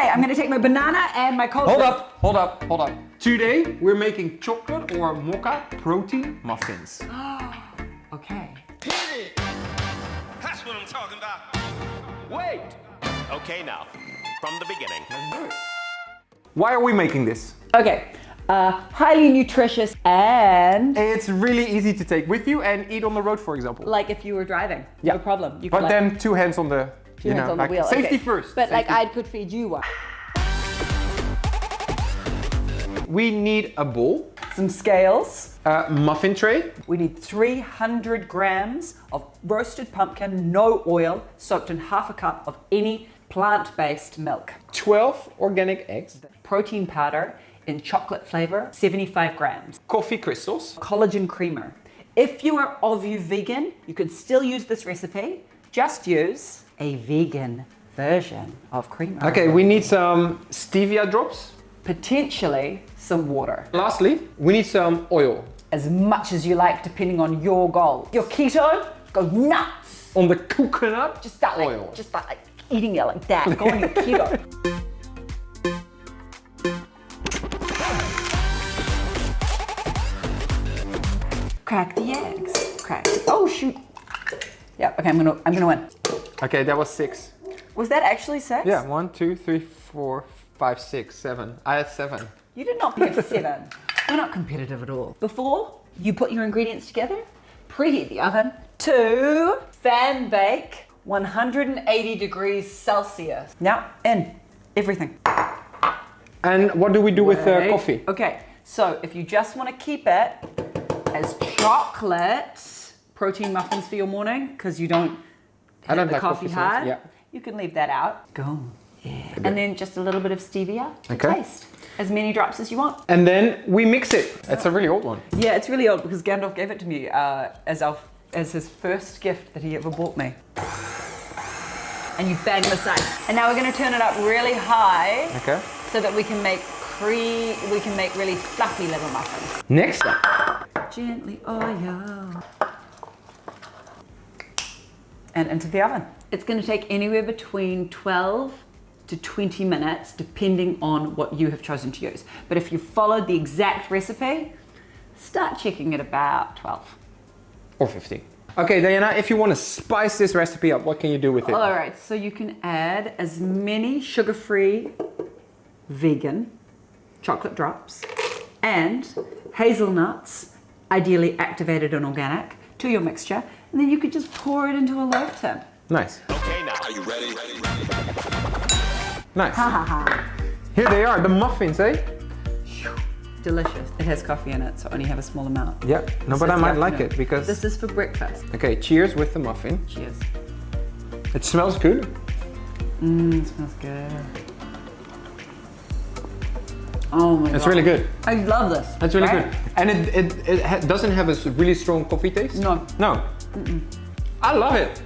Okay, I'm gonna take my banana and my cold. Hold up. Today we're making chocolate or mocha protein muffins. Okay. That's what I'm talking about. Wait. Okay, now, from the beginning. Let's do it. Why are we making this? Okay. Highly nutritious and It's really easy to take with you and eat on the road, for example. like if you were driving, Yeah. no problem. You But could, then 2 hands on the, two hands on the wheel. Safety Okay. first. But like Safety. I could feed you one. We need a bowl, Some scales. a muffin tray, We need 300 grams of roasted pumpkin, no oil, soaked in half a cup of any plant-based milk. 12 organic eggs, Protein powder in chocolate flavor, 75 grams. coffee crystals. Collagen creamer. If you are vegan, you can still use this recipe. Just use a vegan version of creamer. Okay, we need some stevia drops. Potentially some water. Lastly, we need some oil. As much as you like, depending on your goal. Your keto, go nuts. On the coconut Just start oil. like eating it like that. Go on your keto. Crack the eggs. Crack. Oh shoot. Yeah. Okay. I'm gonna win. Okay, that was 6. Was that actually 6? Yeah, 1, 2, 3, 4, 5, 6, 7. I had 7. You did not pick 7. We're not competitive at all. Before you put your ingredients together, preheat the oven to fan bake 180 degrees Celsius. Now in everything. And what do we do with Wait. coffee? Okay, so if you just want to keep it as chocolate protein muffins for your morning, because you don't I don't the like coffee coffee so much, hard, yeah. you can leave that out. Go. Yeah. And then just a little bit of stevia to Okay. taste. As many drops as you want. And then we mix it. That's a really old one. Yeah, it's really old because Gandalf gave it to me as his first gift that he ever bought me. And you bang the side. And now we're going to turn it up really high Okay. so that we can make really fluffy little muffins. Next step. Gently oil. And into the oven. It's going to take anywhere between 12 to 20 minutes depending on what you have chosen to use. But if you followed the exact recipe, start checking at about 12. Or 15. Okay, Diana, if you want to spice this recipe up, what can you do with it? All right, so you can add as many sugar-free vegan chocolate drops and hazelnuts, ideally activated and organic, to your mixture. And then you could just pour it into a loaf tin. Nice. Okay, now. Are you ready? Nice. Ha ha ha. Here they are, the muffins, eh? Delicious. It has coffee in it, so only have a small amount. Yeah. No, This but I is might the like afternoon. it because... This is for breakfast. Okay, cheers with the muffin. Cheers. It smells good. It smells good. Oh my god. It's really good. I love this. It's really Right? good. And it doesn't have a really strong coffee taste. No. No. I love it.